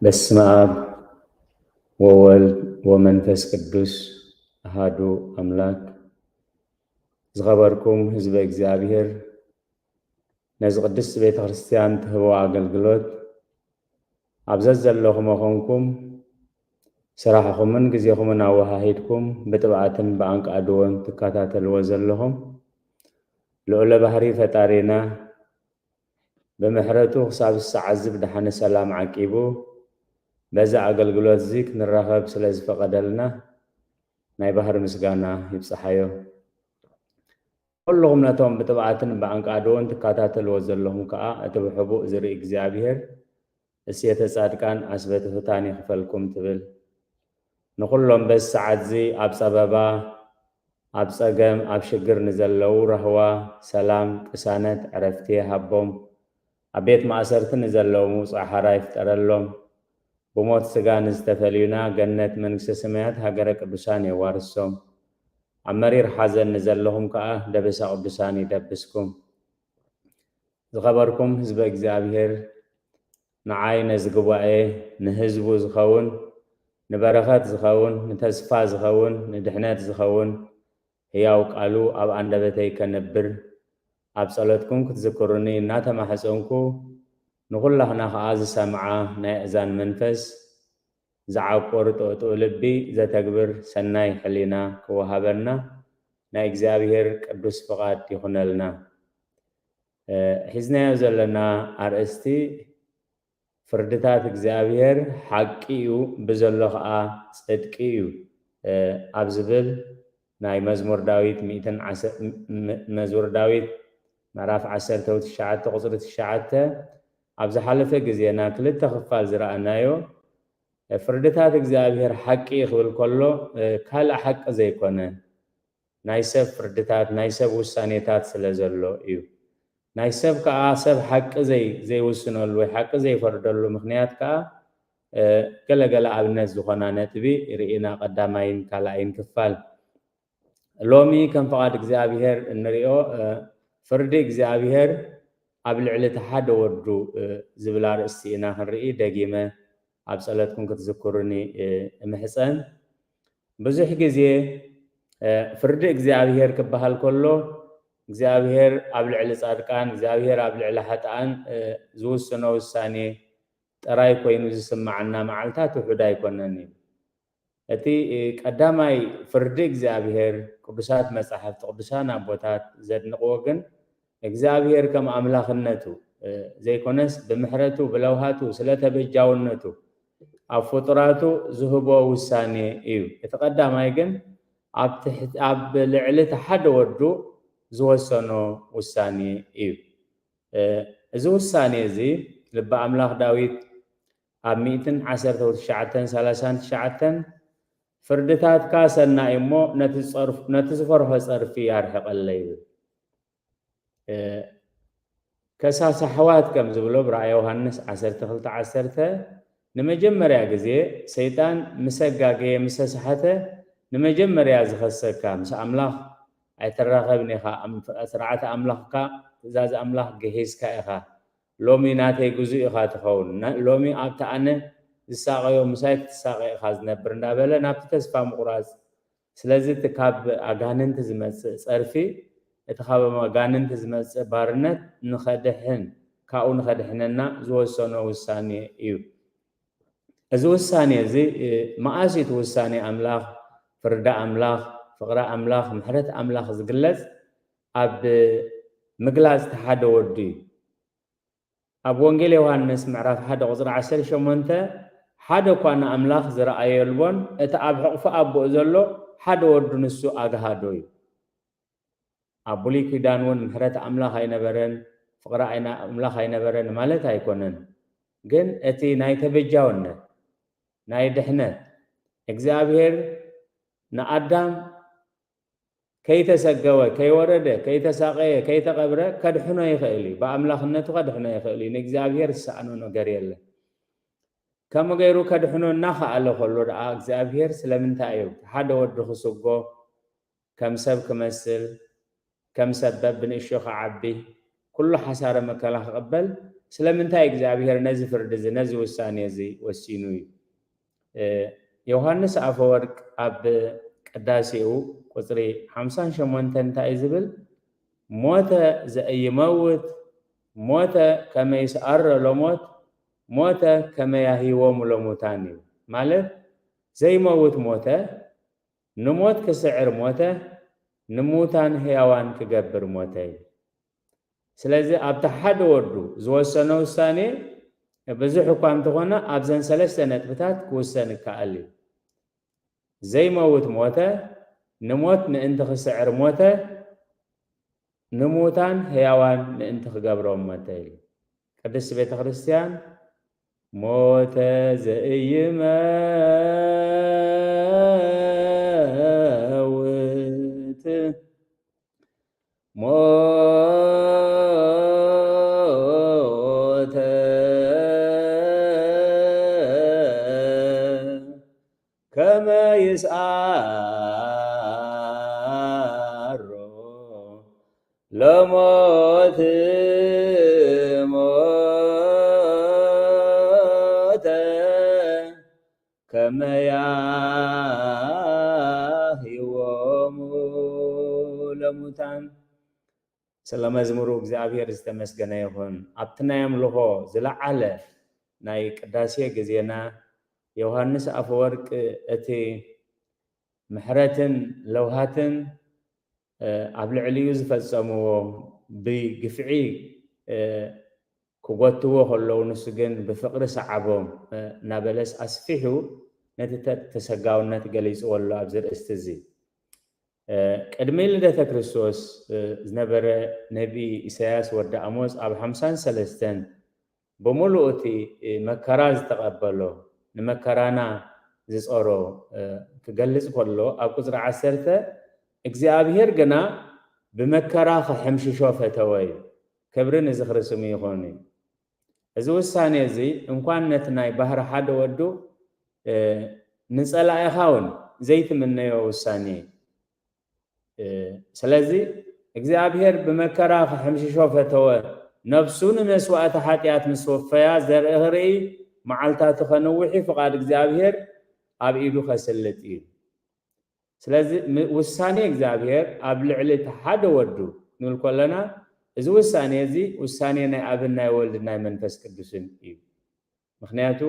በስመ አብ ወወልድ ወመንፈስ ቅዱስ አሐዱ አምላክ። ዝኸበርኩም ህዝበ እግዚአብሔር ነዚ ቅድስት ቤተ ክርስቲያን ትህቦ አገልግሎት ኣብዘት ዘለኹም ኾንኩም ስራሕኹምን ግዜኹምን ኣወሃሂድኩም ብጥብዓትን ብኣንቃድዎን ትከታተልዎ ዘለኹም ልዑለ ባህሪ ፈጣሪና ብምሕረቱ ክሳብ ዝሰዓት ብድሓነ ሰላም ዓቂቡ በዛ አገልግሎት እዚ ክንራኸብ ስለ ዝፈቀደልና ናይ ባህር ምስጋና ይብፅሓዮ። ኩልኩም ነቶም ብጥብዓትን ብኣንቃድዎን ትከታተልዎ ዘለኹም ከዓ እቲ ብሕቡእ ዝርኢ እግዚኣብሔር እሴተ ጻድቃን ኣስበተ ፍታን ይኽፈልኩም ትብል። ንኩሎም በዚ ሰዓት እዚ ኣብ ፀበባ ኣብ ፀገም ኣብ ሽግር ንዘለዉ ረህዋ ሰላም ቅሳነት ዕረፍቲ ሃቦም ኣብ ቤት ማእሰርቲ ንዘለዉ ምውፃእ ሓራ ይፍጠረሎም። ብሞት ስጋ ንዝተፈልዩና ገነት መንግስተ ሰማያት ሃገረ ቅዱሳን የዋርሶም። ኣብ መሪር ሓዘን ንዘለኹም ከዓ ደበሳ ቅዱሳን ይደብስኩም። ዝኸበርኩም ህዝበ እግዚአብሔር ንዓይ ነዚ ጉባኤ ንህዝቡ ዝኸውን ንበረኸት ዝኸውን ንተስፋ ዝኸውን ንድሕነት ዝኸውን ህያው ቃሉ ኣብ ኣንደበተይ ከነብር ኣብ ጸሎትኩም ክትዝክሩኒ እናተማሕፀንኩ ንኩላህና ከዓ ዝሰምዓ ናይ እዛን መንፈስ ዝዓቆር ጥቕጥቕ ልቢ ዘተግብር ሰናይ ሕሊና ክወሃበና ናይ እግዚአብሔር ቅዱስ ፍቓድ ይኹነልና። ሒዝናዮ ዘለና ኣርእስቲ ፍርድታት እግዚአብሔር ሓቂ እዩ ብዘሎ ከዓ ጽድቂ እዩ ኣብ ዝብል ናይ መዝሙር ዳዊት መዝሙር ዳዊት ምዕራፍ 19 ቁፅሪ 9 ኣብ ዝሓለፈ ግዜና ክልተ ክፋል ዝረኣናዮ ፍርድታት እግዚአብሔር ሓቂ ክብል ከሎ ካልእ ሓቂ ዘይኮነ ናይ ሰብ ፍርድታት ናይ ሰብ ውሳኔታት ስለ ዘሎ እዩ። ናይ ሰብ ከዓ ሰብ ሓቂ ዘይውስነሉ ወይ ሓቂ ዘይፈርደሉ ምክንያት ከዓ ገለገለ ኣብነት ዝኾና ነጥቢ ርኢና ቀዳማይን ካልኣይን ክፋል። ሎሚ ከም ፍቓድ እግዚአብሔር እንሪኦ ፍርዲ እግዚአብሔር ኣብ ልዕሊ እቲ ሓደ ወዱ ዝብል ኣርእስቲ ኢና ክንርኢ ደጊመ ኣብ ጸሎትኩም ክትዝክሩኒ እምሕፀን። ብዙሕ ግዜ ፍርዲ እግዚአብሔር ክበሃል ከሎ እግዚአብሔር ኣብ ልዕሊ ጻድቃን እግዚአብሔር ኣብ ልዕሊ ሓጥኣን ዝውስኖ ውሳኔ ጥራይ ኮይኑ ዝስማዓና መዓልታት ውሑድ ኣይኮነን እዩ። እቲ ቀዳማይ ፍርዲ እግዚአብሔር ቅዱሳት መጻሕፍቲ ቅዱሳን ኣቦታት ዘድንቕዎ ግን እግዚአብሔር ከም ኣምላኽነቱ ዘይኮነስ ብምሕረቱ ብለውሃቱ ስለተበጃውነቱ ኣብ ፍጡራቱ ዝህቦ ውሳኔ እዩ። እቲ ቀዳማይ ግን ኣብ ልዕሊ እቲ ሓደ ወዱ ዝወሰኖ ውሳኔ እዩ። እዚ ውሳኔ እዚ ልበ ኣምላኽ ዳዊት ኣብ 119:39 ፍርድታትካ ሰናይ እሞ ነቲ ዝፈርሖ ፀርፊ ያርሕቐለ ይብል። ከሳሲ ኣሕዋት ከም ዝብሎ ብራእየ ዮሃንስ 12:10 ንመጀመርያ ግዜ ሰይጣን ምስ ኣጋገየ ምስ ተሳሓተ ንመጀመርያ ዝኸሰካ ምስ ኣምላኽ ኣይተራኸብን ኢኻ ስርዓተ ኣምላኽካ ትእዛዝ ኣምላኽ ገሂዝካ ኢኻ ሎሚ ናተይ ግዙእ ኢኻ ትኸውን ሎሚ ኣብቲ ኣነ ዝሳቀዮ ምሳይ ክትሳቀ ኢኻ ዝነብር እንዳበለ ናብቲ ተስፋ ምቁራፅ ስለዚ እቲ ካብ ኣጋንንቲ ዝመፅእ ፀርፊ እቲ ካብ ኣጋንንቲ ዝመፅእ ባርነት ንኸድሕን ካብኡ ንኸድሕነና ዝወሰኖ ውሳኔ እዩ። እዚ ውሳኔ እዚ መዓሲት ውሳኔ ኣምላኽ ፍርዳ ኣምላኽ ፍቕሪ ኣምላኽ ምሕረት ኣምላኽ ዝግለጽ ኣብ ምግላፅ እቲ ሓደ ወዱ እዩ። ኣብ ወንጌል ዮሃንስ ምዕራፍ 1 ቁፅሪ 18 ሓደ እኳ ንኣምላኽ ዝረኣየልዎን እቲ ኣብ ሕቑፉ ኣቦኡ ዘሎ ሓደ ወዱ ንሱ ኣጋሃዶ እዩ። ኣብ ብሉይ ኪዳን እውን ምሕረት ኣምላኽ ኣይነበረን ፍቕሪ ኣምላኽ ኣይነበረን ማለት ኣይኮነን። ግን እቲ ናይ ተበጃውነት ናይ ድሕነት እግዚአብሔር ንኣዳም ከይተሰገወ ከይወረደ ከይተሳቀየ ከይተቐብረ ከድሕኖ ይኽእል እዩ። ብኣምላኽነቱ ከድሕኖ ይኽእል እዩ። ንእግዚአብሔር ዝሰኣኖ ነገር የለን። ከምኡ ገይሩ ከድሕኖ እናኸኣለ ከሎ ደኣ እግዚአብሔር ስለምንታይ እዩ ሓደ ወዲ ክስጎ ከም ሰብ ክመስል ከም ሰበብ ብንእሽቶ ክዓቢ ኩሉ ሓሳረ መከላ ክቕበል ስለምንታይ እግዚአብሔር ነዚ ፍርድ እዚ ነዚ ውሳኔ እዚ ወሲኑ እዩ። ዮሐንስ አፈወርቅ ኣብ ቅዳሴኡ ቁፅሪ 58 እንታይ ዝብል ሞተ ዘኢይመውት ሞተ ከመ ይስዓረ ለሞት ሞተ ከመ ያህይዎሙ ለሙታን እዩ ማለት ዘይመውት ሞተ ንሞት ክስዕር ሞተ ንሙታን ህያዋን ክገብር ሞተ እዩ። ስለዚ ኣብቲ ሓደ ወዱ ዝወሰነ ውሳኔ ብዙሕ እኳ እንተኾነ ኣብዘን ሰለስተ ነጥብታት ክውሰን ይከኣል እዩ። ዘይመውት ሞተ ንሞት ምእንቲ ክስዕር ሞተ ንሙታን ህያዋን ምእንቲ ክገብሮም ሞተ እዩ። ቅድስቲ ቤተ ክርስቲያን ሞተ ዘኢይመውት ሞተ ከመ ይስዓሮ ለሞት ሞተ ከመ ያህይዎሙ ለሙታን። ስለ መዝሙሩ እግዚአብሔር ዝተመስገነ ይኹን። ኣብቲ ናይ ኣምልኾ ዝለዓለ ናይ ቅዳሴ ግዜና ዮሐንስ አፈወርቅ እቲ ምሕረትን ለውሃትን ኣብ ልዕሊኡ ዝፈጸምዎ ብግፍዒ ክጎትዎ ከለዉ ንሱ ግን ብፍቅሪ ሰዓቦም እናበለስ ኣስፊሑ ነቲ ተሰጋውነት ገሊፅዎ ኣሎ ኣብዚ ርእስቲ እዚ። ቅድሚ ልደተ ክርስቶስ ዝነበረ ነቢ ኢሳያስ ወዲ አሞጽ ኣብ 53 ብምሉእ እቲ መከራ ዝተቐበሎ ንመከራና ዝፀሮ ክገልጽ ከሎ ኣብ ቁፅሪ 10 እግዚአብሔር ግና ብመከራ ክሕምሽሾ ፈተወ እዩ። ክብሪ ንዝኽሪ ስሙ ይኹን እዩ። እዚ ውሳኔ እዚ እንኳን ነቲ ናይ ባህሪ ሓደ ወዱ ንጸላኢኻ እውን ዘይትምነዮ ውሳኔ። ስለዚ እግዚአብሔር ብመከራ ክሕምሽሾ ፈተወ ነፍሱ ንመስዋእቲ ሓጢአት ምስ ወፈያ ዘርኢ ክርኢ መዓልታቱ ከንውሒ ፍቃድ እግዚአብሔር ኣብ ኢዱ ከስልጥ እዩ። ስለዚ ውሳኔ እግዚአብሔር ኣብ ልዕሊ እቲ ሓደ ወዱ ንብል ከለና እዚ ውሳኔ እዚ ውሳኔ ናይ ኣብን ናይ ወልድን ናይ መንፈስ ቅዱስን እዩ። ምክንያቱ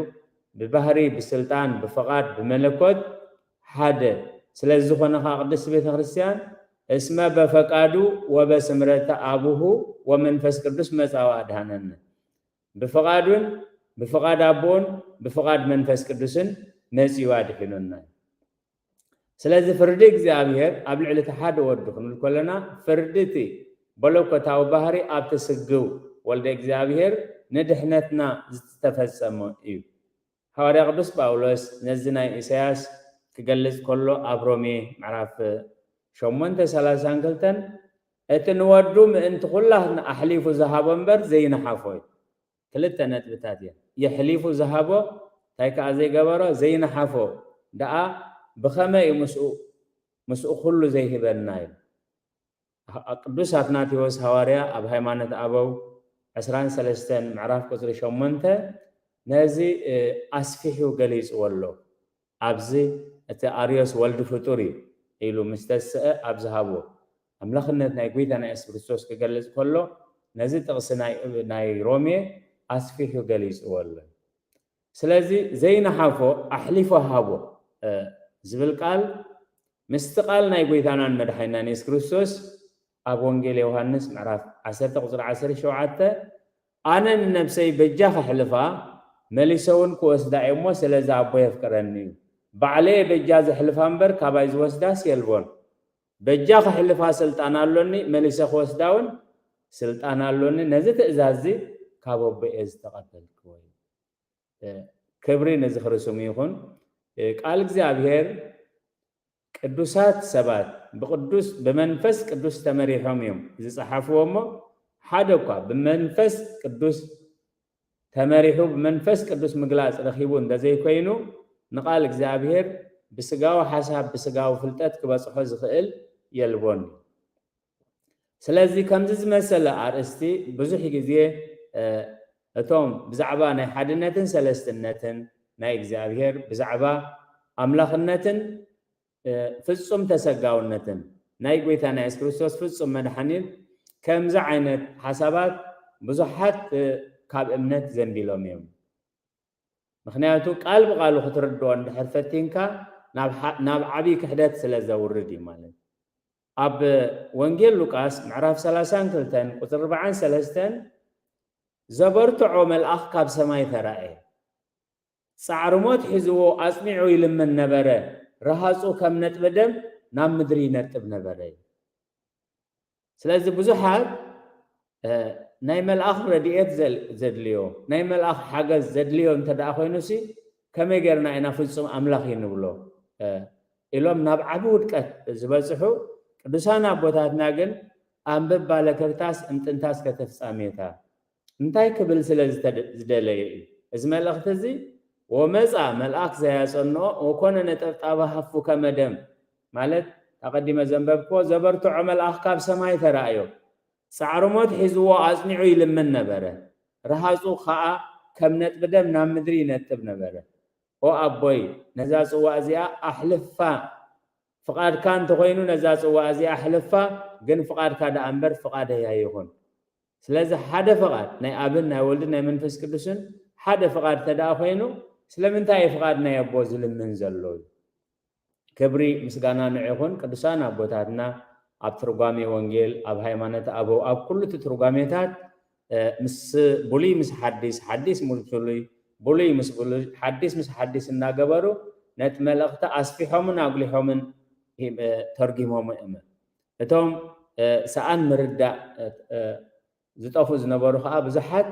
ብባህሪ ብስልጣን ብፍቃድ ብመለኮት ሓደ ስለ ዝኾነ ከዓ ቅድስቲ ቤተ ክርስቲያን እስመ በፈቃዱ ወበስምረተ አቡሁ ወመንፈስ ቅዱስ መጻው አድሃነነ ብፍቃዱን ብፍቃድ አቦን ብፍቃድ መንፈስ ቅዱስን መጺው አድሂኑና። ስለዚ ፍርዲ እግዚአብሔር ኣብ ልዕሊ እቲ ሓደ ወዱ ክንብል ከለና ፍርዲ እቲ በለኮታዊ ባህሪ ኣብቲ ስግው ወልደ እግዚአብሔር ንድሕነትና ዝተፈጸመ እዩ። ሐዋርያ ቅዱስ ጳውሎስ ነዚ ናይ ኢሳያስ ክገልጽ ከሎ ኣብ ሮሜ ምዕራፍ 8:32 እቲ ንወዱ ምእንቲ ኩላትና ኣሕሊፉ ዝሃቦ እምበር ዘይነሓፎ እዩ። ክልተ ነጥብታት እየን። የሕሊፉ ዝሃቦ እንታይ ከዓ ዘይገበሮ ዘይነሓፎ ደኣ ብኸመይ ምስኡ ኩሉ ዘይሂበና እዩ። ቅዱስ አትናቴዎስ ሐዋርያ ኣብ ሃይማኖት አበው 23 ምዕራፍ ቁፅሪ 8 ነዚ ኣስፊሑ ገሊፅዎ ኣሎ። ኣብዚ እቲ ኣርዮስ ወልዲ ፍጡር እዩ ኢሉ ምስ ተስአ ኣብ ዝሃቦ ኣምላኽነት ናይ ጎይታና ኢየሱስ ክርስቶስ ክገልጽ ከሎ ነዚ ጥቕሲ ናይ ሮሜ ኣስፊሑ ገሊፅዎ ኣሎ። ስለዚ ዘይነሓፎ ኣሕሊፎ ሃቦ ዝብል ቃል ምስቲ ቃል ናይ ጎይታናን መድሓኒናን ኢየሱስ ክርስቶስ ኣብ ወንጌል ዮሐንስ ምዕራፍ 10 ቁፅሪ 17 ኣነ ንነብሰይ በጃ ከሕልፋ መሊሰውን ክወስዳ እሞ ስለዚ ኣቦ የፍቅረኒ እዩ። ባዕለየ በጃ ዘሕልፋ እምበር ካባይ ዝወስዳስ የልቦን። በጃ ከሕልፋ ስልጣን ኣሎኒ መሊሰ ክወስዳ እውን ስልጣን ኣሎኒ። ነዚ ትእዛዝ ካብ ኣቦየ ዝተቐበልክዎ እዩ። ክብሪ ንዝኽሪ ስሙ ይኹን። ቃል እግዚአብሔር ቅዱሳት ሰባት ብመንፈስ ቅዱስ ተመሪሖም እዮም ዝፀሓፍዎ እሞ ሓደ እኳ ብመንፈስ ቅዱስ ተመሪሑ ብመንፈስ ቅዱስ ምግላፅ ረኺቡ እንደዘይኮይኑ ንቃል እግዚአብሔር ብስጋዊ ሓሳብ ብስጋዊ ፍልጠት ክበፅሖ ዝኽእል የልቦን። ስለዚ ከምዚ ዝመሰለ ኣርእስቲ ብዙሕ ግዜ እቶም ብዛዕባ ናይ ሓድነትን ሰለስትነትን ናይ እግዚአብሔር ብዛዕባ ኣምላኽነትን ፍጹም ተሰጋውነትን ናይ ጎይታና ኢየሱስ ክርስቶስ ፍጹም መድሓኒት ከምዚ ዓይነት ሓሳባት ብዙሓት ካብ እምነት ዘንቢሎም እዮም። ምክንያቱ ቃል ብቃሉ ክትርድኦ እንድሕር ፈቲንካ ናብ ዓብይ ክሕደት ስለ ዘውርድ እዩ ማለት ኣብ ወንጌል ሉቃስ ምዕራፍ 32 ቁፅሪ 43 ዘበርትዖ መልአኽ ካብ ሰማይ ተራእየ ፃዕሪ ሞት ሒዝዎ ኣፅኒዑ ይልምን ነበረ ረሃፁ ከም ነጥቢ ደም ናብ ምድሪ ይነጥብ ነበረ። ስለዚ ብዙሓት ናይ መልአኽ ረድኤት ዘድልዮ ናይ መልአኽ ሓገዝ ዘድልዮ እንተደኣ ኮይኑሲ ከመይ ጌርና ኢና ፍጹም ኣምላኽ ይንብሎ ኢሎም ናብ ዓቢ ውድቀት ዝበፅሑ ቅዱሳን ኣቦታትና ግን ኣንብብ ባለከርታስ እምጥንታስ ከተፍፃሜታ እንታይ ክብል ስለ ዝደለየ እዩ እዚ መልእኽቲ እዚ ወመፃ መልአክ ዘያጸንኦ ወኮነ ነጠብጣባ ሃፉ ከመደም ማለት ተቀዲመ ዘንበብኮ ዘበርትዖ መልአኽ ካብ ሰማይ ተራእዮ ፃዕሪ ሞት ሒዝዎ ኣጽኒዑ ይልምን ነበረ ረሃፁ ከዓ ከም ነጥቢ ደም ናብ ምድሪ ይነጥብ ነበረ። ኦ ኣቦይ ነዛ ጽዋእ እዚኣ ኣሕልፋ ፍቃድካ እንተኮይኑ ነዛ ጽዋእ እዚኣ ኣሕልፋ ግን ፍቃድካ ደኣ እምበር ፍቃደያ ይኹን። ስለዚ ሓደ ፍቃድ ናይ ኣብን ናይ ወልድን ናይ መንፈስ ቅዱስን ሓደ ፍቃድ ተደኣ ኮይኑ ስለምንታይ ፍቃድ ናይ ኣቦ ዝልምን ዘሎ ክብሪ ምስጋና ንዕኹን ቅዱሳን ኣቦታትና ኣብ ትርጓሜ ወንጌል ኣብ ሃይማኖት ኣበው ኣብ ኩሉ ትርጓሜታት ምስ ብሉይ ምስ ሓዲስ ሓዲስ ሙልቱሉይ ብሉይ ምስ ብሉይ ሓዲስ ምስ ሓዲስ እናገበሩ ነቲ መልእኽቲ ኣስፊሖምን ኣጉሊሖምን ተርጊሞም እዮም። እቶም ሰኣን ምርዳእ ዝጠፉ ዝነበሩ ከዓ ብዙሓት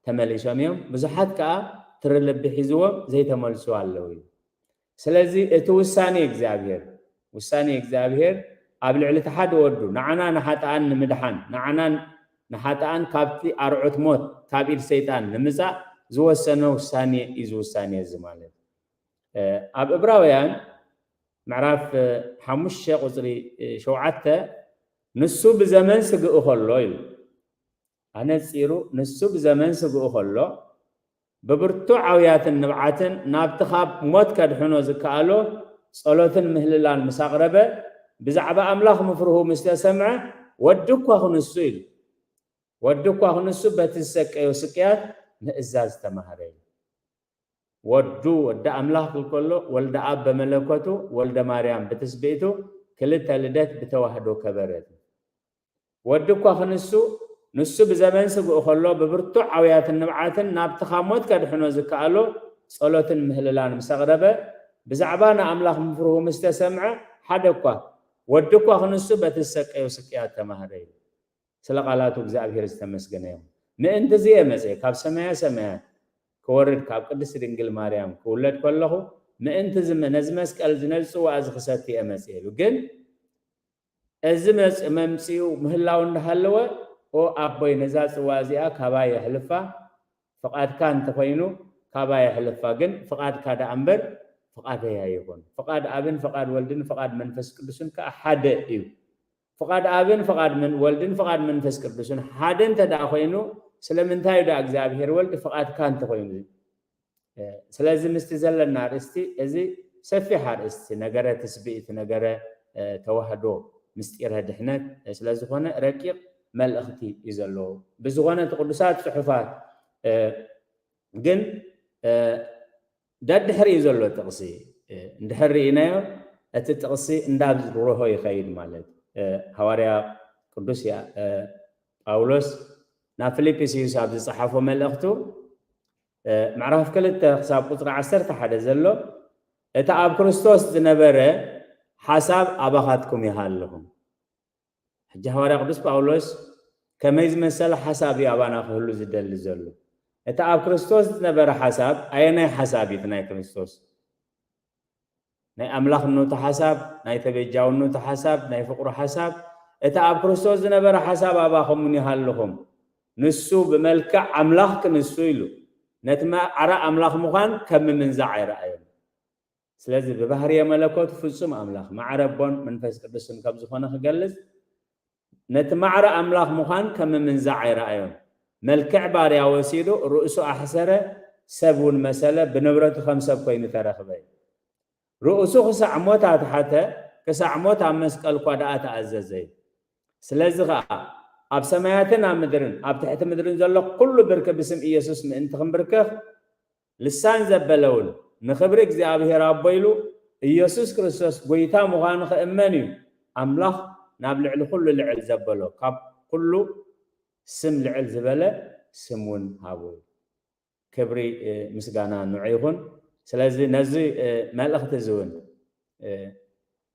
ተመሊሶም እዮም ብዙሓት ከዓ ትርልቢ ሒዝዎም ዘይተመልሱ ኣለዉ። ስለዚ እቲ ውሳኔ እግዚአብሔር ኣብ ልዕሊ ሓደ ወዱ ንዓና ንሓጣን ንምድሓን ንዓና ንሓጣን ካብቲ ኣርዑት ሞት ካብ ኢድ ሰይጣን ንምፃእ ዝወሰነ ውሳኔ እዩ ውሳኔ እዚ ማለት ኣብ ዕብራውያን ምዕራፍ 5 ቁፅሪ 7 ንሱ ብዘመን ስግኡ ከሎ ኢሉ ኣነፂሩ ንሱ ብዘመን ስግኡ ከሎ ብብርቱ ዓውያትን ንብዓትን ናብቲ ካብ ሞት ከድሕኖ ዝከኣሎ ጸሎትን ምህልላን ምስ ኣቕረበ ብዛዕባ ኣምላኽ ምፍርሁ ምስ ተሰምዐ ወዲ እኳ ክንሱ ኢሉ ወዲ እኳ ክንሱ በቲ ዝሰቀዮ ስቅያት ምእዛዝ ተማሃረ ኢሉ ወዱ ወዲ ኣምላኽ ከሎ ወልደ ኣብ በመለኮቱ ወልደ ማርያም ብትስብእቱ ክልተ ልደት ብተዋህዶ ከበረት ወዲ እኳ ክንሱ ንሱ ብዘመን ስግኡ ከሎ ብብርቱ ዓውያትን ንብዓትን ናብቲ ካብ ሞት ከድሕኖ ዝከኣሎ ጸሎትን ምህልላን ምስ ኣቕረበ ብዛዕባ ንኣምላኽ ምፍርሁ ምስ ተሰምዐ ሓደ እኳ ወዲ እኳ ክንሱ በቲ ዝሰቀዮ ስቅያት ተማሃረ ኢሉ ስለ ቃላቱ እግዚአብሔር ዝተመስገነ እዮም። ምእንቲ እዚ መፅአ ካብ ሰማያ ሰማያት ክወርድ ካብ ቅድስቲ ድንግል ማርያም ክውለድ ከለኹ ምእንቲ ነዚ መስቀል ዝነፅዋዕ እዚ ክሰቲ እየ መፅአ ኢሉ ግን እዚ መምፅኡ ምህላው እንዳሃለወ ኦ ኣቦይ ነዛ ፅዋእ እዚኣ ካባይ የሕልፋ ፍቃድካ እንተኮይኑ ካባይ የሕልፋ ግን ፍቃድካ ደኣ እምበር ፍቃደያ ይኹን። ፍቃድ ኣብን ፍቃድ ወልድን ፍቃድ መንፈስ ቅዱስን ከዓ ሓደ እዩ። ፍቃድ ኣብን ፍቃድ ወልድን ፍቃድ መንፈስ ቅዱስን ሓደ እንተደኣ ኮይኑ ስለምንታይ ደኣ እግዚአብሔር ወልድ ፍቃድካ እንተኮይኑ ስለዚ ምስቲ ዘለና ኣርእስቲ እዚ ሰፊሕ ኣርእስቲ ነገረ ትስብእቲ ነገረ ተዋህዶ ምስጢረ ድሕነት ስለዝኾነ ረቂቕ መልእኽቲ እዩ ዘለዎ ብዝኾነ ቅዱሳት ፅሑፋት ግን ደድሕሪ እዩ ዘሎ ጥቕሲ እንድሕር ርኢናዮ እቲ ጥቕሲ እንዳብ ዝርሆ ይኸይድ ማለት ሐዋርያ ቅዱስ ጳውሎስ ናብ ፊልጵስዩስ ኣብ ዝፀሓፎ መልእኽቱ ምዕራፍ 2 ክሳብ ቁፅሪ 11 ዘሎ እቲ ኣብ ክርስቶስ ዝነበረ ሓሳብ ኣባኻትኩም ይሃለኹም። ሕጂ ሐዋርያ ቅዱስ ጳውሎስ ከመይ ዝመሰለ ሓሳብ እዩ ኣባና ክህሉ ዝደሊ ዘሎ እቲ ኣብ ክርስቶስ ዝነበረ ሓሳብ ኣየናይ ሓሳብ እዩ ናይ ክርስቶስ ናይ ኣምላኽነቱ ሓሳብ ናይ ተበጃውነቱ ሓሳብ ናይ ፍቅሩ ሓሳብ እቲ ኣብ ክርስቶስ ዝነበረ ሓሳብ ኣባኹምን ይሃለኹም ንሱ ብመልክዕ ኣምላኽ ክንሱ ኢሉ ነቲ ማዕረ ኣምላኽ ምዃን ከም ምንዛዕ ይረኣዮም። ስለዚ ብባህርየ መለኮት ፍጹም ኣምላኽ ማዕረ ቦን መንፈስ ቅዱስን ከም ዝኾነ ክገልጽ ነቲ ማዕረ ኣምላኽ ምዃን ከም ምንዛዕ ይረኣዮም። ملكع باريا وسيدو رؤسو أحسره سبون مسألة بنبرته 5 كوين ترخبي رؤسو خسع موتا حتى كسع موتا مسكال قادات عززي سلازغا أب سماياتنا مدرن أب تحت مدرن زلق كل بركة باسم إيسوس من انتخم بركة لسان زبلون نخبرك زي أبي رابيلو إيسوس كريستوس قويتا مغانخ إمانيو أملاخ نابلع لكل العل زبلو كاب كله سم العل زبلة سمون هابوي كبري مسقانا نوعيهن سلازي نزي مالخ تزون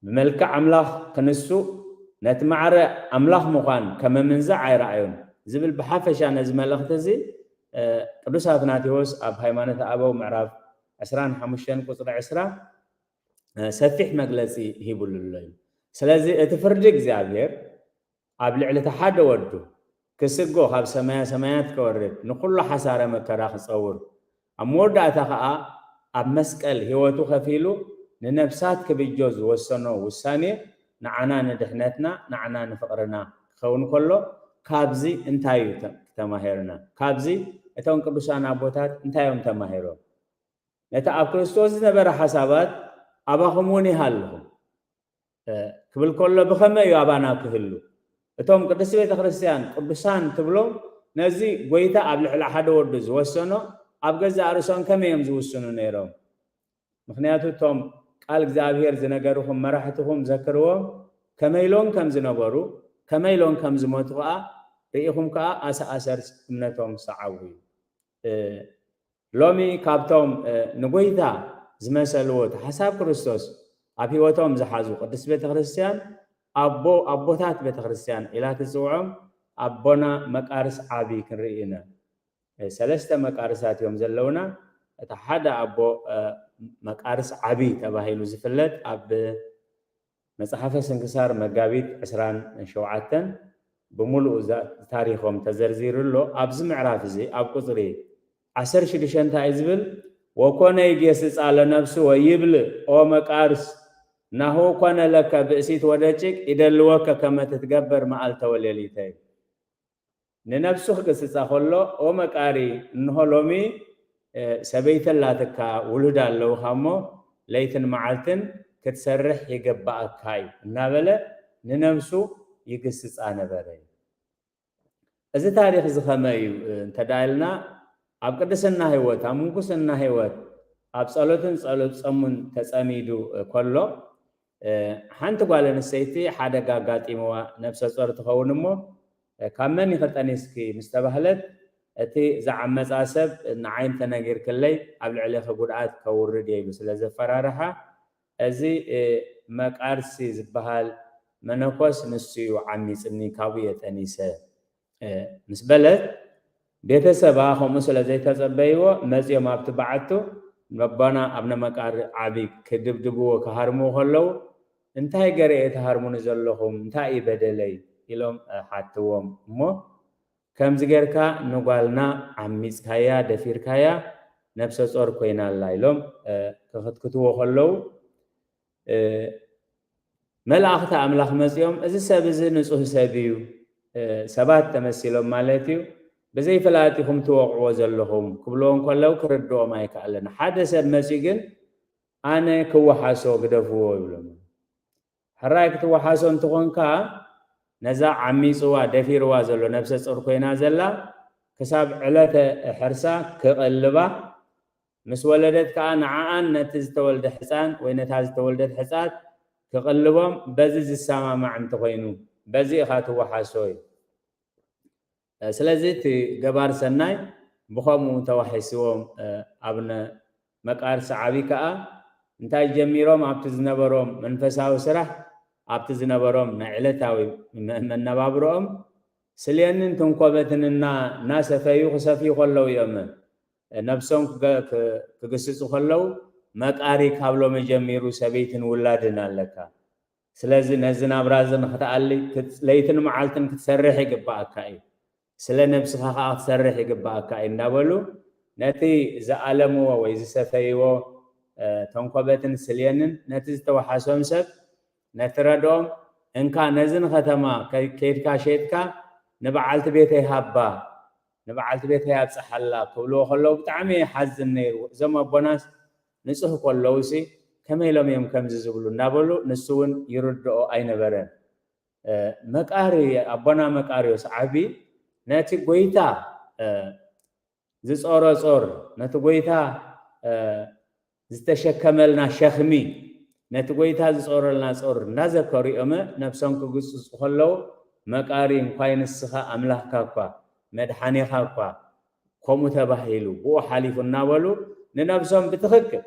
بملكة أملاخ كنسو نتمعر أملاخ مغان كما منزع رأيون زبل بحافش أنا زمالخ تزي قدوس أثناتيوس أب هيمانة أبو معرف 15 قصر 10 سفيح مجلسي هيبول الليل سلازي تفرجك زعبير قبل على تحد ودو كسجو خاب سمايات كورد نقول له حسارة مكراخ صور أمورد أتخاء أب مسكال هوتو خفيلو لنفسات كبيجوز وسنو والثاني نعنا ندحنتنا نعنا نفقرنا خون كله كابزي انتايو تماهرنا كابزي اتون قدوسان ابوتات انتايوم تماهرو نتا اب كريستوس نبر حسابات اباخموني هالهم قبل كله بخمه يابانا كهلو اتوم قدس بيت كريستيان قدوسان تبلو نزي غويتا ابلح حد ورد زوسنو ابغزا ارسون كميم زوسنو نيرو مخنياتو توم قال እግዚአብሔር ዝነገሩهم መራሕትهم ዘክርዎ ከመይሎን ከም ዝነበሩ ከመይሎን ከም ዝሞቱ ከዓ ርኢኹም ከዓ ኣሰኣሰር እምነቶም ሰዓው ሎሚ ካብቶም ንጎይታ ዝመሰልዎ ሓሳብ ክርስቶስ ኣብ ህይወቶም ዝሓዙ ቅዱስ ቤተ ክርስቲያን ኣቦታት ቤተ ክርስቲያን ኢላ ትጽውዖም ኣቦና መቃርስ ዓቢ ክንርኢና ሰለስተ መቃርሳት እዮም ዘለውና እታ ሓደ ኣቦ መቃርስ ዓቢ ተባሂሉ ዝፍለጥ ኣብ መጽሓፈ ስንክሳር መጋቢት 27 بملؤ تاريخهم تزرزيرلو أبز معرف زي أبقصري 16 تايزبل وكون يجلس على نفسه ويبل أو مقارس نهو كون لك بأسيت ودجك إذا الوك كما تتجبر مع التوليليتي لنفسه قصص أخلو أو مقاري إنه لومي سبيت الله تكا ولد الله خامو ليتن معلتن كتسرح يجبأ كاي نابله لنفسه يقصص أنا بري إذا تاريخ زخمايو تدايلنا أب قدسنا هيوت أمونكسنا هيوت أب صلوتن صلوت صمون تساميدو كله حنت قالن السيتي حدا قاقات إموا نفس صورة خونمو كمان يخطانيسكي مستبهلت أتي زعم مزاسب نعين تناجر كلي قبل عليه قرآت كورد يبس لذا فرارها أزي مقارسي زبهال منقص نسيو عمي سني كاوية أنيسة نسبلت بيت سبا خمس لزي تزبيو مزيو ما بتبعتو ربنا ابن مقار عبي كدبدبو كهرمو خلو انتهي قرئت هرمو نزلهم انتهي بدلي إلهم حاتوهم مو كم زغيركا نقالنا عميس كايا دفير كايا نفس صور كوينا الله إلهم كتو خلو ملاخت أملاخ مزيوم إذا سبزي نصوه سبيو سبات تمثيلهم مالتيو بزي فلاتهم توقعوا زلهم كبلون كلو كردوا ما يكالنا حدث المسيجن أنا كوحاسو قدفوا يبلون حرايك توحاسو انتقون كا نزاع عميسوا دفيروا زلو نفس الصرقين زلا كساب علة حرسا كقلبا مس ولدت كان عان نتز تولد حسان وينتاز تولدت حسات كقلبهم بزز السما مع انتقينو بزي خاتو وحاسوي سلازيت جبار سناي بخمو توحيسوم ابن مقار صعابي كا انتاي جميروم ابتزنبروم منفساو سرح ابتزنبروم نعلتاوي من نبابروم سليانن تنقبتننا ناس فيو خسفي خلو يوم نفسهم كقصصو خلو مقاري كابلو مجميرو سبيتن ولادنا لك سلازي نزنا برازن خطالي ليتن معالتن كتسرح يقباكاي سلا نفسها خاط سرح يقباك إندابلو نتي زعلمو ويز سفيو تنقبتن سليانن نتي توحاسهم سب نتردوم إن كان نزن ختما كيدكا شيدكا نبعلت بيتي هابا نبعلت بيت هي بصحلا كبلو خلو بتعمي حزن نيرو زما بوناس نصح كلوسي كما يلوم يوم كم زبلو نابلو نسون يردو أي نبرن مكاري أبونا مكاري وسعبي ناتي قويتا زي صور ناتي قويتا زتشكملنا شخمي ناتي قويتا زي صور نذكري أما نفسهم كقصص خلو مكاري مقاين السخاء أملاح كاكوا مدحاني خاكوا كومو تباهيلو هو حليف الناولو ننفسهم بتخك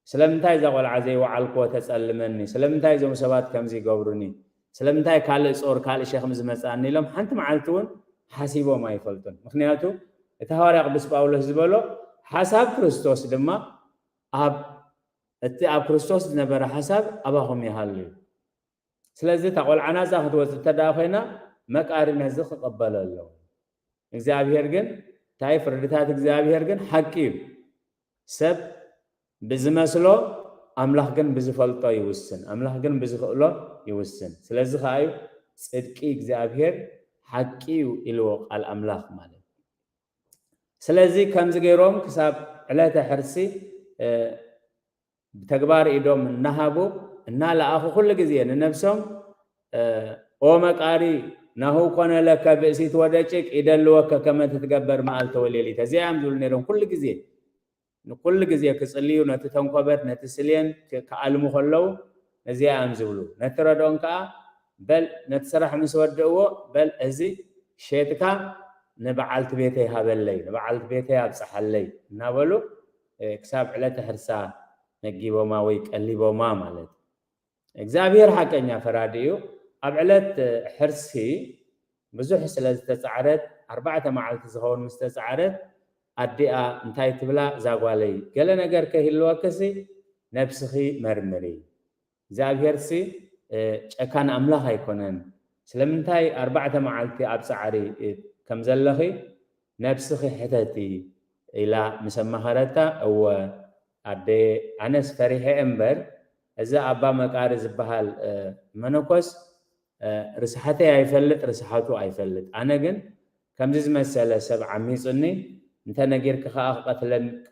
سلامتاي زغول عزي وعلقو تسألمني سلامتاي زو مسابات كمزي قبرني سلامتاي كالي صور كالي شيخ مزمساني لهم حنت معلتون حسيبو ما يفلتون مخنياتو اتهاري قدس باولوس زبالو حساب كريستوس دما اب كريستوس نبر حساب اباهم يهالي سلازي تقول عنازا خطوة تدافينا مكارين هزخ قبل الله እግዚአብሔር ግን ታይ ፍርድታት እግዚአብሔር ግን ሐቂብ ሰብ ብዝመስሎ አምላኽ ግን ብዝፈልጦ ይውስን አምላኽ ግን ብዝኽእሎ ይውስን ስለዚህ ኸአዩ ጽድቂ እግዚአብሔር ሐቂው ኢልዎ ቃል አምላኽ ማለት ስለዚህ ከምዝ ገይሮም ክሳብ ዕለተ ሕርሲ ተግባር ኢዶም እናሃቡ እና ለአኹ ኩሉ ጊዜ ንነፍሶም ኦ መቃሪ نهو كنا لك بأسيت ودجك إذا لوك كما تتقبر مع التوليلي تزيام دول نيرون كل جزية كسليو نتتنقبت نتسلين كعلمو خلو نزيام زولو نتردون كا بل نتسرح مسودعو بل أزي شيتكا نبعلت بيتي هذا الليل نبعلت بيتي هابصح الليل نابلو كساب علة حرسا نجيبو ما ويك الليبو ما مالت إكزابير حكا فراديو أبعلت حرسي بزوح سلاز تسعرت 4 معلت زهون مستسعرت أديا انتاي تبلا زاغوالي قال نجر كهلوا كسي نفسخي مرمري زاغيرسي كان أملاها يكونن سلمنتاي 4 معلتي أبسعري كم زلخي نفسخي حتتي إلى مسمى هرتا أو أدي أنس فريح أمبر إذا أبا مكارز بحال منوكوس رسحتي أيفلت رسحته أيفلت أنا جن كم جزء مسألة 7 ميزني أنت نجير كخا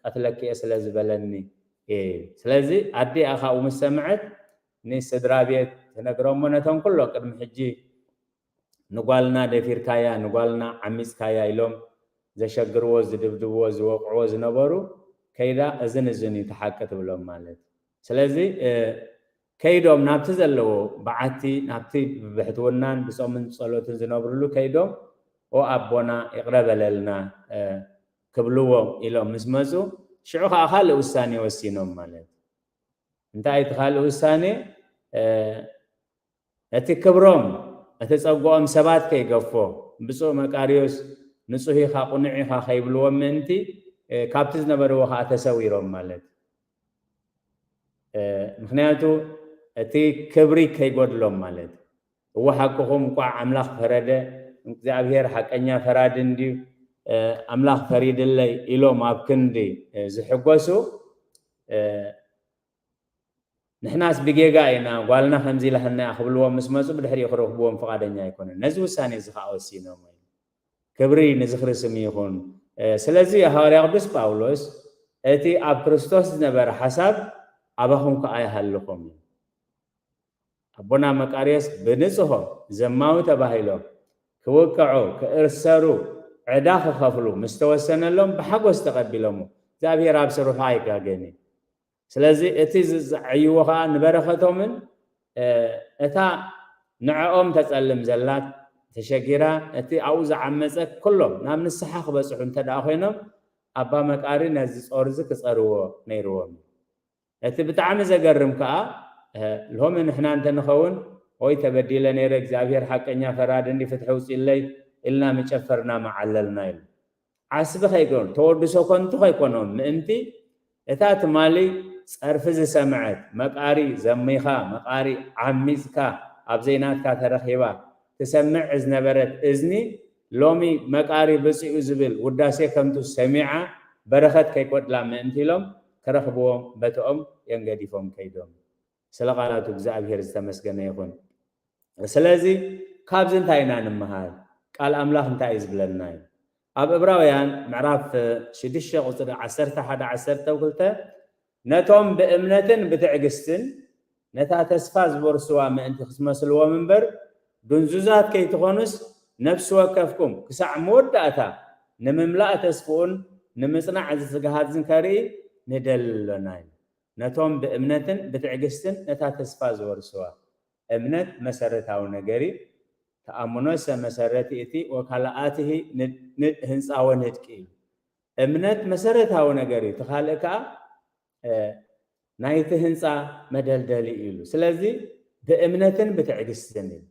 قتلك أسلا زبلني إيه سلازي أدي أخا ومستمعت نيس درابيت نقرأ منتهم كله قدم حجي نقالنا دفير كايا نقالنا عميس كايا إلهم زي شجر وز دبدب وز وقع وز نبرو كيدا أزن يتحقق بلهم مالت سلازي كيدوم نابتزلو بعتي نابتي بحتونان بصومن صلوتن زنبرلو كيدوم او ابونا يقرب لنا كبلوهم الى مسمزو شعوخ اخال وساني وسينهم مالت انتي تخال وساني اتي كبروم اتصقوم سبات كيغفو بصو مقاريوس نصحي خاقنعي خايبلوم انتي كابتز نبرو خا تسويرهم مالت مخنياتو اتي كبري كيغودلوم مالت هو حقهم قا املاح فرده እግዚአብሔር ሐቀኛ ፈራድ እንዲ አምላኽ ፈሪድ ላይ ኢሎም አብክንዲ ዝሕጎሱ ንሕናስ ብጌጋ ኢና ጓልና ከምዚ ለህና አኽብልዎም ምስመጹ ብድሕሪ ይኽረኽብዎም ፈቃደኛ አይኮነን ነዚ ውሳኔ ዝኻወሲ ነው ማለት ክብሪ ንዝኽርስም ይኹን ስለዚህ ሐዋርያ ቅዱስ ጳውሎስ እቲ አብ ክርስቶስ ዝነበረ ሐሳብ አባኹም ከአይሃልኩም አቦና መቃርየስ በንጽሖ ዘማው ተባሂሎም كوكعو كإرسلوا عداخ خفلو مستوسنا لهم بحقوس تقبلهم زابير أبصروا هاي كاجني سلازي اتيز عيوها نبرختهم من اتا نعوم تسألم زلات تشجيرا اتي عاوز عمزك كلهم نام الصحاخ بس انت داخينهم ابا مقاري نزس اورزك صروا نيروم اتي بتعمز اقرم كا لهم نحن انت نخون وي تبديل نير እግዚአብሔር ሐቀኛ ፈራድ እንዲፈትحው ሲለይ ኢልና መጨፈርና ማዓለልና ይል አስበ ኸይጎን ተወድሶ ኮንቱ ኸይኮኖም ምእንቲ እታት ማሊ ጸርፍ ዝሰምዐት መቃሪ ዘሚኻ መቃሪ ዓሚዝካ አብዘይናትካ ተረኺባ ተሰምዕ ዝነበረት እዝኒ ሎሚ መቃሪ በጽኡ ዝብል ውዳሴ ከምቱ ሰሚዓ በረኸት ከይቆድላ ምእንቲ ኢሎም ከረኽብዎም በተኦም የንገዲፎም ከይዶም ስለቃላቱ እግዚአብሔር ዝተመስገነ ይሁን ስለዚህ ካብዝ እንታይና ንመሃል ቃል አምላኽ እንታይ ዝብለና أب إبراويان معرف شديش قصر عسرت حدا عسرت وقلته نتهم بأمنة بتعجستن نتا تسفاز برسوا ما أنت خصمس الومنبر دنزوزات كي تخونس نفس وكفكم كسع مود أتا نمملأ تسفون نمصنع عز جهاد زنكاري ندلنا نتهم بأمنة بتعجستن نتا تسفاز برسوا أمنة مسرت أو نجاري تأمنوس مسرتي إتي وكلاءاته هنس أو ندكي أمنة مسرت أو نجاري تخالك نايت هنس مدلدل إلو سلازي بأمنة بتعجستني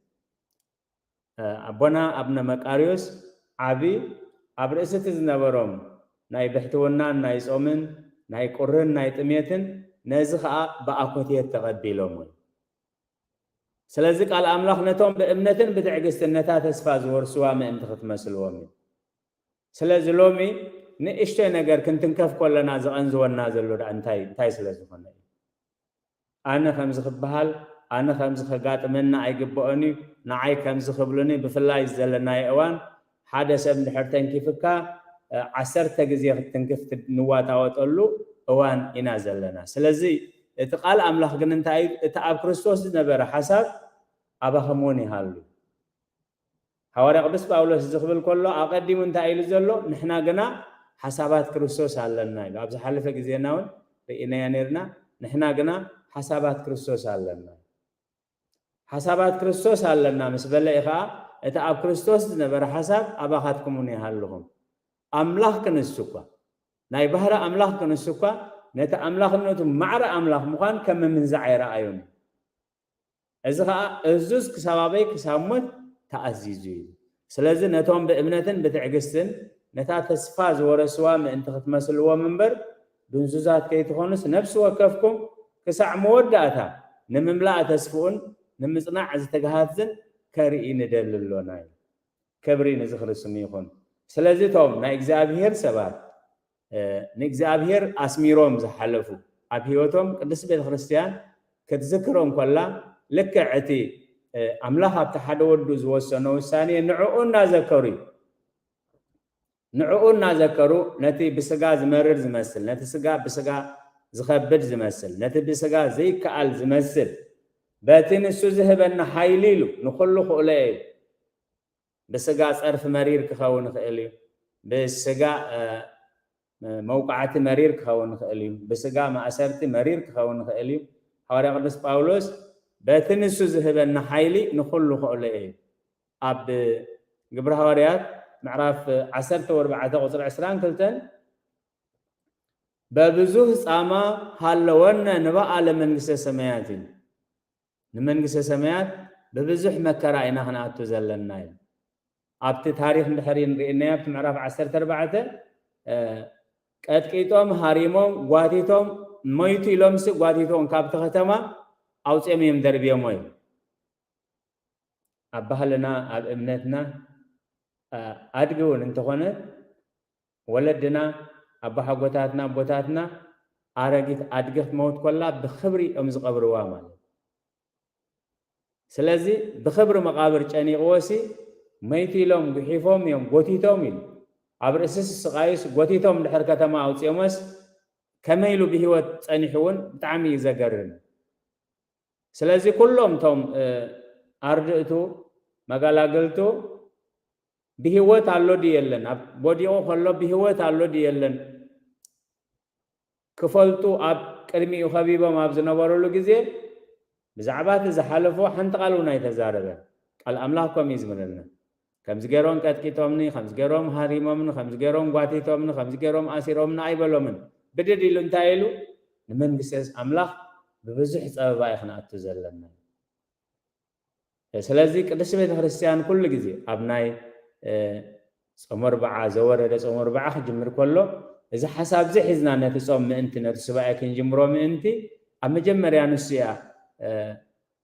أبونا أبنا مكاريوس عبي أبرئست زنبرم ناي بحتونا ناي صومن ناي قرن ناي تميتن نزخا بأكوتية تقبلهم سلازي قال أملاخ نتوم بأمنة بتعجستنتا تسفاز ورسوا ما أنت ختمسلوهم سلازي لومي نشتي نجار كنت نكف كل ناز أنزو النازل لود أنتاي سلازي خنا أنا خمس خبهال أنا خمس خجات منا عيقبوني نعي خمس خبلوني بفلاي زلنا يوان حدث ابن حرتين كيفك عسر تجزي تنكف نوات أو تقولوا أوان ينازل لنا سلازي تقال أملاخ جننتاي تأب كريستوس نبر حسب أبا خموني هالو حواري قدس باولوس زخبل كله أقدم انتاي لزلو نحنا جنا حسابات كريستوس علنا أبز حلفة جزيناون بإنا ينيرنا نحنا جنا حسابات كريستوس علنا حسابات كريستوس علنا مسبلا إخاء تأب كريستوس نبر حسب أبا خاتكموني هالهم أملاخ كنسوكا ناي بحر أملاخ كنسوكا نتا أملاخ نتو معر أملاخ مخان كم من زعير أيون إذا أزوز كسبابي كسامت تأزيزي سلازي نتوم بإمنة بتعجستن نتا تسفاز ورسوا من أنت ختمسل ومنبر دنزوزات كي تخونس نفس وكفكم كسع موداتا نمملا تسفون نمصنع عز تجهازن كارئين دللوناي كبرين زخر السميخون سلازي توم نا إجزابير سبات نجزابير أسميروم زحلفو أبيوتهم قدس بيت خريستيان كتذكرهم كلا لك عتي أملاها بتحدود دوز وسنو ثانية نعونا ذكروا نتي بسجا زمرر زمثل نتي سجا بسجا زخبد زمثل نتي بسجا زي كأل زمثل باتين السوزه بأن حيليلو نخلو خليه بسجا صرف مرير كخون خليه بسجا موقعات مرير كخون خليه بسجا مأسرت مرير كخون خليه حواري قدس باولوس باتين السوزه بأن حيلي نخلو خليه أب قبر حواريات معرف عسرت وربعة قصر عسران كلتن ببزوه ساما هالونا نبقى على منقس السمايات نمنقس السمايات ببزوح مكرا إنا هنا أتوزلنا أبت تاريخ بحرين رئينا معرف عسرت وربعة قد كيتهم هاريمهم قواتيتهم ميتو إلومس قواتيتهم كابت ختما أو سيميم دربيا موي أبها لنا أب ابنتنا أدقون انتخونه ولدنا أبا حقوتاتنا بوتاتنا أرقيت أدقت موت كلها بخبري أمز قبر وامل سلازي بخبر مقابر جاني قواسي ميتي لهم بحيفهم يوم قوتيتهم عبر أساس السقايس قوتيتهم لحركة ما أوت يومس كميلو بهوت أنيحون تعمي زقرن سلازي كلهم توم أرجعتو مقالا قلتو بهوت على ديالن بوديو خلو بهوت على ديالن كفلتو أب كرمي وخبيبة ما بزنا ورولو جزء بزعبات زحلفو حنت قالوا ناي تزاربه قال أملاكم يزمرنا خمس جيرون كتكيتومني خمس جيرون هاريمومن خمس جيرون قاتيتومن خمس جيرون أسيرومن أيبلومن بدي لنتايلو نمن بسيس أملاك ببزح سبب إحنا أتزلنا سلازي قدس بيت خريستيان كل جزء أبناي صمر بعا زور ده صمر بعا خجمر كله إذا حساب زي حزنا نتصوم أنت نتسبعك نجمرو من أنت أما جمر يعني السيا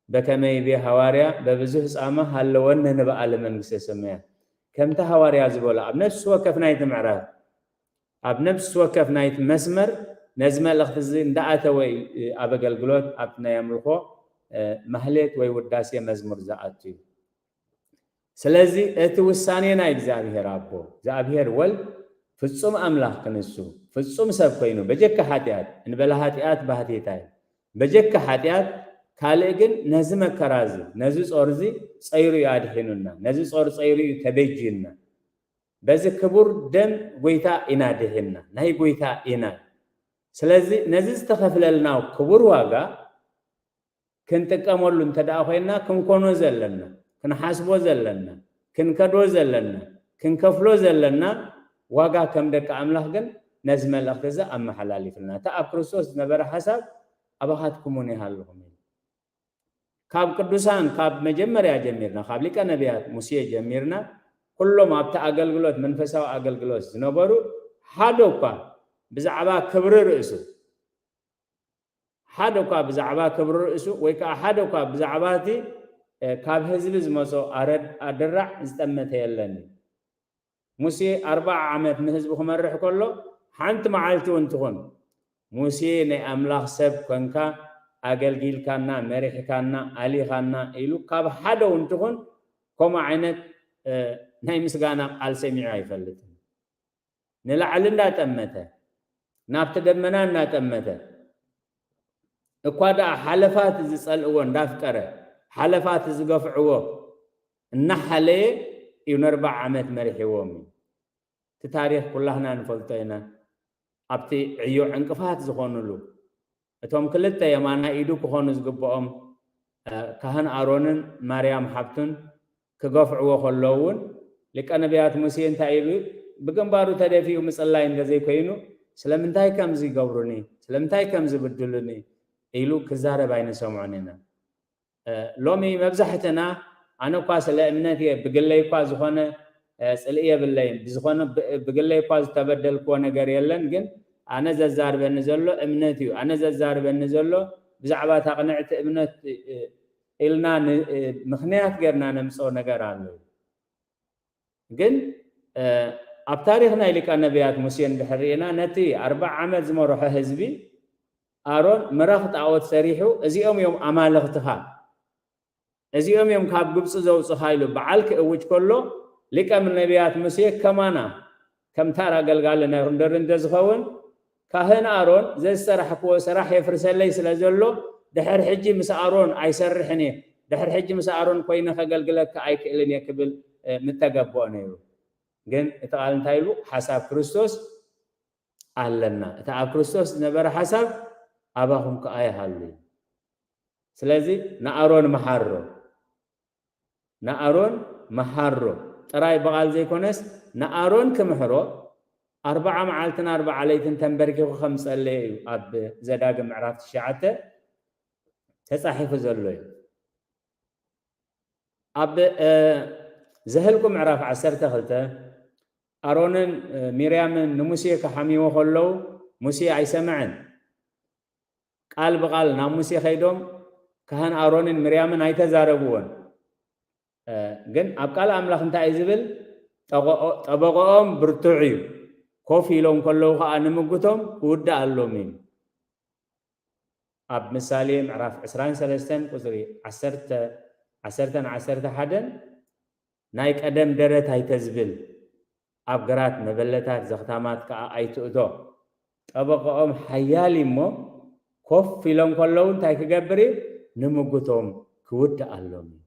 بكمي بي حواريا ببزوح سامة هل ون نبقى لمن سميا كم تحواريا زبولا بنفس وكف نايت معرض بنفس وكف نايت مسمر نزمة الاختزين دعته وي أبقى القلوت أبنا يملكو مهلت وي وداسية مزمر زعاتي ስለዚህ እቲ ውሳኔና እግዚአብሔር አቦ እግዚአብሔር ወልድ ፍጹም አምላክ ክንሱ ፍጹም ሰብ ኮይኑ በጀካ ኃጢአት እንበላ ኃጢአት ባህቴታይ በጀካ ኃጢአት ካልእ ግን ነዚ መከራዚ ነዚ ጾርዚ ጸይሩ ያድሕኑና ነዚ ጾር ጸይሩ ተበጅና በዚ ክቡር ደም ጎይታ ኢና ድሕና ናይ ጎይታ ኢና ስለዚህ ነዚ ዝተኸፍለልናው ክቡር ዋጋ ክንጥቀመሉ እንተደኣ ኮይና ክንኮኖ ዘለና ክንሓስቦ ዘለና ክንከዶ ዘለና ክንከፍሎ ዘለና ዋጋ ከም ደቂ ኣምላኽ ግን ነዚ መልእኽቲ እዚ ኣመሓላሊፍልና እታ ኣብ ክርስቶስ ዝነበረ ሓሳብ ኣባኻትኩሙን ይሃለኹም ካብ ቅዱሳን ካብ መጀመርያ ጀሚርና ካብ ሊቀ ነቢያት ሙሴ ጀሚርና ኩሎም ኣብቲ ኣገልግሎት መንፈሳዊ ኣገልግሎት ዝነበሩ ሓደ እኳ ብዛዕባ ክብሪ ርእሱ ሓደ እኳ ብዛዕባ ክብሪ ርእሱ ወይ ከዓ ሓደ እኳ ብዛዕባ እቲ ካብ ህዝቢ ዝመጾ ኣደራዕ ዝጠመተ የለኒ ሙሴ 40 ዓመት ንህዝቢ ክመርሕ ከሎ ሓንቲ መዓልቲ እውን ትኹን ሙሴ ናይ ኣምላኽ ሰብ ኮንካ ኣገልጊልካና መሪሕካና ኣሊኻና ኢሉ ካብ ሓደ እውን ትኹን ከምኡ ዓይነት ናይ ምስጋና ቃል ሰሚዑ ኣይፈልጥን ንላዕሊ እንዳጠመተ ናብቲ ደመና እንዳጠመተ እኳ ደኣ ሓለፋት ዝጸልእዎ እንዳፍቀረ ሓለፋት ዝገፍዕዎ እናሓለየ እዩ 40 ዓመት መሪሕዎም እቲ ታሪክ ኩላህና ንፈልጦ ኢና ኣብቲ ዕዮ ዕንቅፋት ዝኾኑሉ እቶም ክልተ የማና ኢዱ ክኾኑ ዝግብኦም ካህን ኣሮንን ማርያም ሓብቱን ክገፍዕዎ ከለውን ሊቀ ነቢያት ሙሴ እንታይ ኢሉ ብግንባሩ ተደፊኡ ምጽላይ እንደዘይኮይኑ ስለምንታይ ከምዚ ይገብሩኒ ስለምንታይ ከምዚ ብድሉኒ ኢሉ ክዛረብ ኣይንሰምዖን ኢና ሎሚ መብዛሕትና ኣነ እኳ ስለ እምነት እየ ብግለይ እኳ ዝኾነ ጽልእ የብለይን ብዝኾነ ብግለይ እኳ ዝተበደልክዎ ነገር የለን ግን ኣነ ዘዛርበኒ ዘሎ እምነት እዩ ኣነ ዘዛርበኒ ዘሎ ብዛዕባ ታቕንዕቲ እምነት ኢልና ምኽንያት ጌርና ነምፅኦ ነገር ኣሎ ግን ኣብ ታሪክ ናይ ሊቀ ነቢያት ሙሴን ድሕሪእና ነቲ 40 ዓመት ዝመርሖ ህዝቢ ኣሮን ምራኽ ጣዖት ሰሪሑ እዚኦም እዮም ኣማልኽትኻ እዚኦም እዮም ካብ ግብፂ ዘውፅኻ ኢሉ በዓል ክእውጅ ከሎ ሊቀ ነቢያት ሙሴ ከማና ከም ታራ ኣገልጋሊ ናይ ንደር እንተዝኸውን ካህን ኣሮን ዘዝሰራሕክዎ ስራሕ የፍርሰለይ ስለ ዘሎ ድሕሪ ሕጂ ምስ ኣሮን ኣይሰርሕን እየ ድሕሪ ሕጂ ምስ ኣሮን ኮይኑ ከገልግለካ ኣይክእልን እየ ክብል ምተገብኦ ነይሩ ግን እቲ ቃል እንታይ ኢሉ ሓሳብ ክርስቶስ ኣለና እቲ ኣብ ክርስቶስ ዝነበረ ሓሳብ ኣባኹም ከዓ ይሃሉ ስለዚ ንኣሮን መሓሮ ጥራይ በቓል ዘይኮነስ ንኣሮን ክምሕሮ 40 መዓልትን 40 ለይትን ተንበርኪኹ ከም ዝጸለየ እዩ ኣብ ዘዳግም ምዕራፍ 9 ተጻሒፉ ዘሎ እዩ ኣብ ዘህልቁ ምዕራፍ 12 ኣሮንን ሚርያምን ንሙሴ ከሓሚዎ ከለዉ ሙሴ ኣይሰምዐን ቃል ብቃል ናብ ሙሴ ኸይዶም ካህን ኣሮንን ሚርያምን ኣይተዛረብዎን ግን ኣብ ቃል ኣምላኽ እንታይ እዩ ዝብል ጠበቆኦም ብርቱዕ እዩ ኮፍ ኢሎም ከለዉ ከዓ ንምግቶም ክውዳእ ኣሎም እዩ ኣብ ምሳሌ ምዕራፍ 23 ቁፅሪ 11 ናይ ቀደም ደረት ኣይተዝብል ኣብ ግራት መበለታት ዘኽታማት ከዓ ኣይትእቶ ጠበቆኦም ሓያል እሞ ኮፍ ኢሎም ከለዉ እንታይ ክገብር እዩ ንምግቶም ክውዳእ ኣሎም እዩ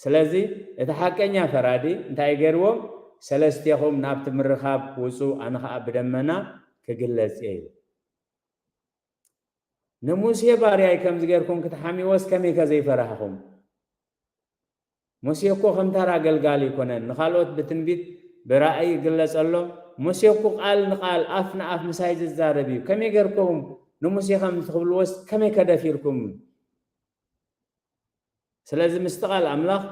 ስለዚ እቲ ሓቀኛ ፈራዲ እንታይ ገይርዎም ሰለስቲኹም ናብቲ ምርኻብ ውፁ ኣነ ከዓ ብደመና ክግለጽ እየ ኢሉ ንሙሴ ባርያይ ከምዚ ጌርኩም ክትሓሚዎስ ከመይ ከዘይፈራሕኹም ሙሴ እኮ ከም ታራ ኣገልጋሊ ይኮነን ንኻልኦት ብትንቢት ብራእይ ይግለጽ ኣሎ ሙሴ እኮ ቃል ንቃል ኣፍ ንኣፍ ምሳይ ዝዛረብ እዩ ከመይ ጌርኩም ንሙሴ ከም ትኽብልዎስ ከመይ ከደፊርኩም ስለዚ ምስቲ ቃል ኣምላኽ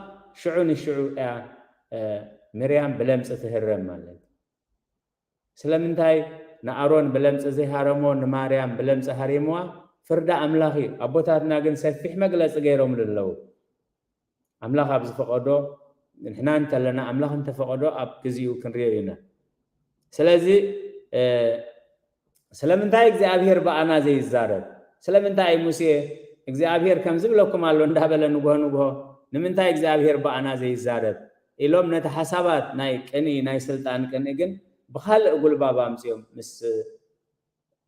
ሽዑ ንሽዑ እያ ምርያም ብለምፂ ትህረም ማለት ስለምንታይ ንኣሮን ብለምፂ ዘይሃረሞ ንማርያም ብለምፂ ሃሪምዋ ፍርዳ ኣምላኽ እዩ ኣቦታትና ግን ሰፊሕ መግለፂ ገይሮም ኣለዉ ኣምላኽ ኣብ ዝፈቐዶ ንሕና እንተለና ኣምላኽ እንተፈቐዶ ኣብ ግዜኡ ክንሪኦ ኢና ስለዚ ስለምንታይ እግዚኣብሔር በኣና ዘይዛረብ ስለምንታይ ሙሴ እግዚኣብሔር ከም ዝብለኩም ኣሎ እንዳበለ ንግሆ نمنتاي እግዚአብሔር بأنا زي زارب إلهم نتحسابات ناي كني ناي سلطان كني جن بخالق قلبا بامسيهم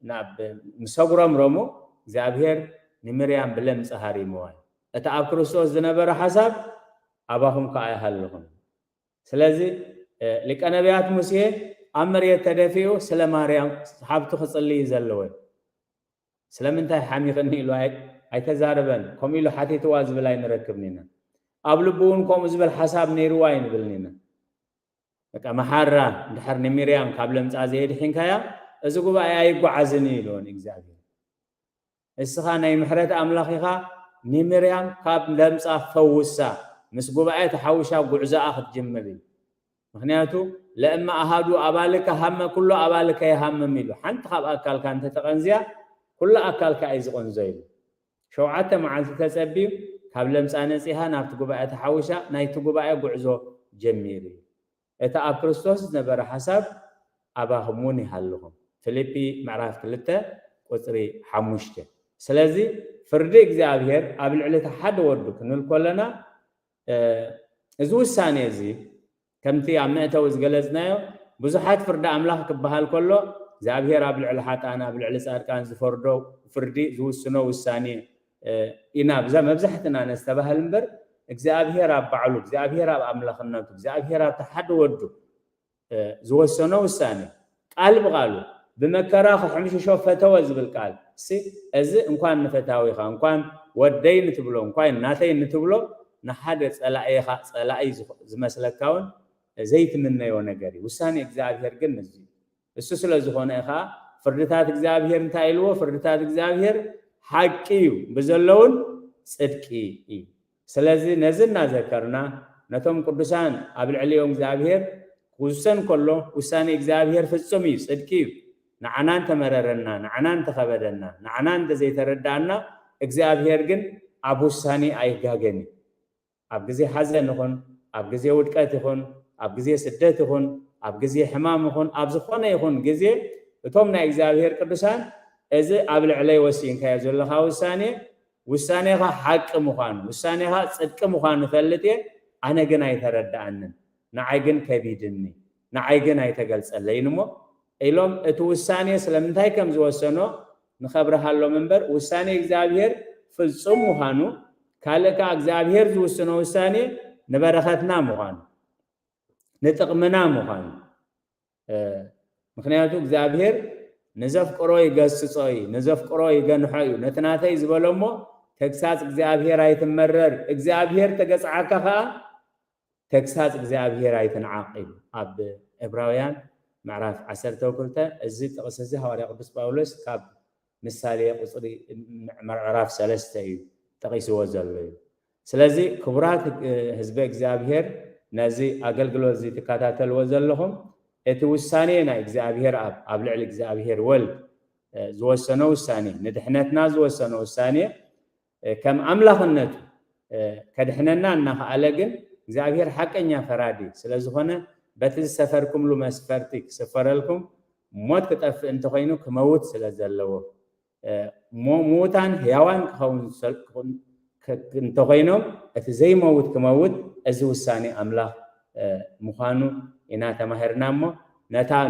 ناب مسغرم رومو እግዚአብሔር نمريان بلم صهاري موال اتعاب كريستوس زنبر حساب أباهم كأيهالهم سلازي لك نبيات موسى أمر يتدفيو سلام مريم حابتو خصلي يزلوي سلام انتهي حامي غني له هاي تزاربن كم يلو حتى تواز بلاي نركبنينا أبلبون كم زبل حساب نيرواين بلنينا لك محرة دحر نمريم قبل متعزيد حين كيا أزقوا بقى يقوا عزني لون إجزابي السخانة محرة أملاخها نمريم قبل لمسا فوسا مسقوا بقى تحوشا وقعزا أخذ جملي مخنياتو لأما أهادو أبالك هم كله أبالك يهم ميلو حنت خاب أكل كانت تقنزيا كل أكل كأيز قنزيل شو عتا مع تسبي قبل مسأنا سيها نافتقوا بقى تحوشا نايتقوا بقى قعزو جميلي إتا أب كريستوس نبر حسب أباهموني هلهم فيليبي معرف كلتا قطري حموشته سلازي فردي إجزابير قبل علة حد وردك نقول لنا إزو الثانية زي كمتي عمنته وزجلزناه بزحات فرد أملاك كبهال كله زابير قبل علة حتى أنا قبل علة صار كان زفردو فردي زو السنة والثانية إنا بزا مبزحتنا نستبه المبر إجزابير بعلو إجزابير أملاك الناتو إجزابير تحد وردك زو السنة والثانية قلب قالوا بمكراخ حمش شوف فتوز بالقال سي از انكان نفتاوي خا انكان ودين تبلو انكان ناتين تبلو نحد صلايخا صلاي زمسلكاون زيت منيو نغري وساني እግዚአብሔር ግን እዚህ እሱ ስለዝሆነ ኢኻ ፍርድታት እግዚአብሔር እንታይልዎ ፍርድታት እግዚአብሔር ሐቂዩ በዘለውን ጽድቂ ስለዚህ ነዝና ዘከርና ነቶም ቅዱሳን አብልዕልዮም እግዚአብሔር ውሰን ኮሎ ውሳኔ እግዚአብሔር ፍጹም ጽድቂ نعنان تمررنا نعنان تخبرنا نعنان تزي تردانا እግዚአብሔር ግን አቡሳኒ አይጋገኒ አብጊዜ ሐዘን ይሁን አብጊዜ ውድቀት ይሁን አብጊዜ ስደት ይሁን አብጊዜ ሕማም ይሁን አብዝኾነ ይሁን ጊዜ እቶም ናይ እግዚአብሔር ቅዱሳን እዚ አብልዕለይ ወሲን ከያዘለኻ ውሳኔኻ ሐቅ ምዃኑ ውሳኔኻ ጽድቅ ምዃኑ ፈልጤ አነ ግን አይተረዳአንን ንዓይ ግን ከቢድኒ ንዓይ ግን አይተገልጸለይንሞ إلهم اتوساني سلامتاي كم زوسنو نخبرها له منبر وساني እግዚአብሔር ፍጹም መሆኑ ካለካ እግዚአብሔር ዝወሰነው ውሳኔ ንበረኸትና መሆኑ ንጥቅምና መሆኑ ምክንያቱ እግዚአብሔር ንዘፍቅሮ ይገስጾይ ንዘፍቅሮ ይገንሖይ ነትናተይ ዝበለሞ ተግሳጽ እግዚአብሔር አይትመረር እግዚአብሔር ተገጽዓከኻ ተግሳጽ እግዚአብሔር አይትንዓቂብ አብ ዕብራውያን معرف عسرته وكلته الزيت قصصي هواري قدس باولوس كاب مثالي قصري معرف ثلاثه تقيس وزلوا سلازي كبرات حزب እግዚአብሔር نازي اغلغلو زي تكاتاتل وزلهم اتوسانينا እግዚአብሔር ابلعل እግዚአብሔር ولد زوسنو وساني ندحنتنا زوسنو وساني كم املاخنته كدحننا ان خالجن እግዚአብሔር حقኛ فرادي ስለዚህ ሆነ بتز سفركم لو مسفرتك سفرلكم موت كطف انت خوينو كموت سلازلو موتان حيوان كون انت خوينو اتزي موت كموت ازي وساني املاح مخانو انا تمهرنامو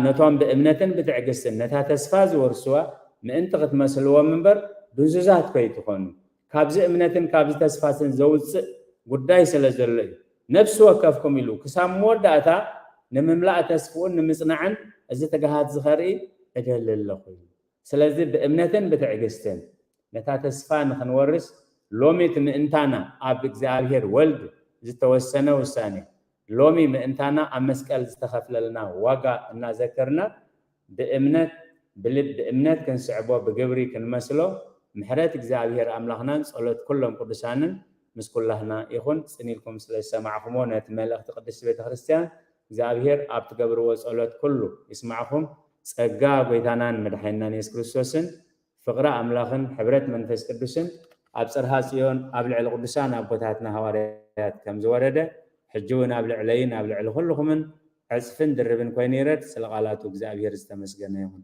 نتوان بامنتن بتعقسن نتا تسفاز ورسوا من انت قتمسلو منبر بنززات كيتخونو كابز امنتن كابز تسفاسن زوص ጉዳይ ስለዘለይ ነፍስ ወከፍኩም ይሉ ከሳም ወዳታ نمملأ تسفون نمصنعن إذا تجهات زخري أجل الله سلازي بأمنتن بتعجستن متى تسفان خنورس لومي من إنتانا أب إجزابير ولد إذا توسنا وساني لومي من إنتانا أمسكال استخفل لنا وقع إن ذكرنا بأمنت كن صعبوا بجبري كن مسلو محرات إجزابير أملاخنا صلت كلهم قدسانن مس كلهنا يخون سنيلكم سلسة معكم ونتملأ تقدس بيت خريستيان እግዚአብሔር አብ ተገብርዎ ጸሎት ኩሉ ይስማዕኩም ጸጋ ጎይታናን መድኃኒናን ኢየሱስ ክርስቶስን ፍቅራ አምላኽን ሕብረት መንፈስ ቅዱስን አብ ጽርሐ ጽዮን አብ ልዕሊ ቅዱሳን አቦታትና ሐዋርያት ከም ዝወረደ ሕጂውን አብ ልዕለይን አብ ልዕሊ ኩልኹምን ዕጽፍን ድርብን ኮይኑ ይረድ ስለ ቃላቱ እግዚአብሔር ዝተመስገነ ይሁን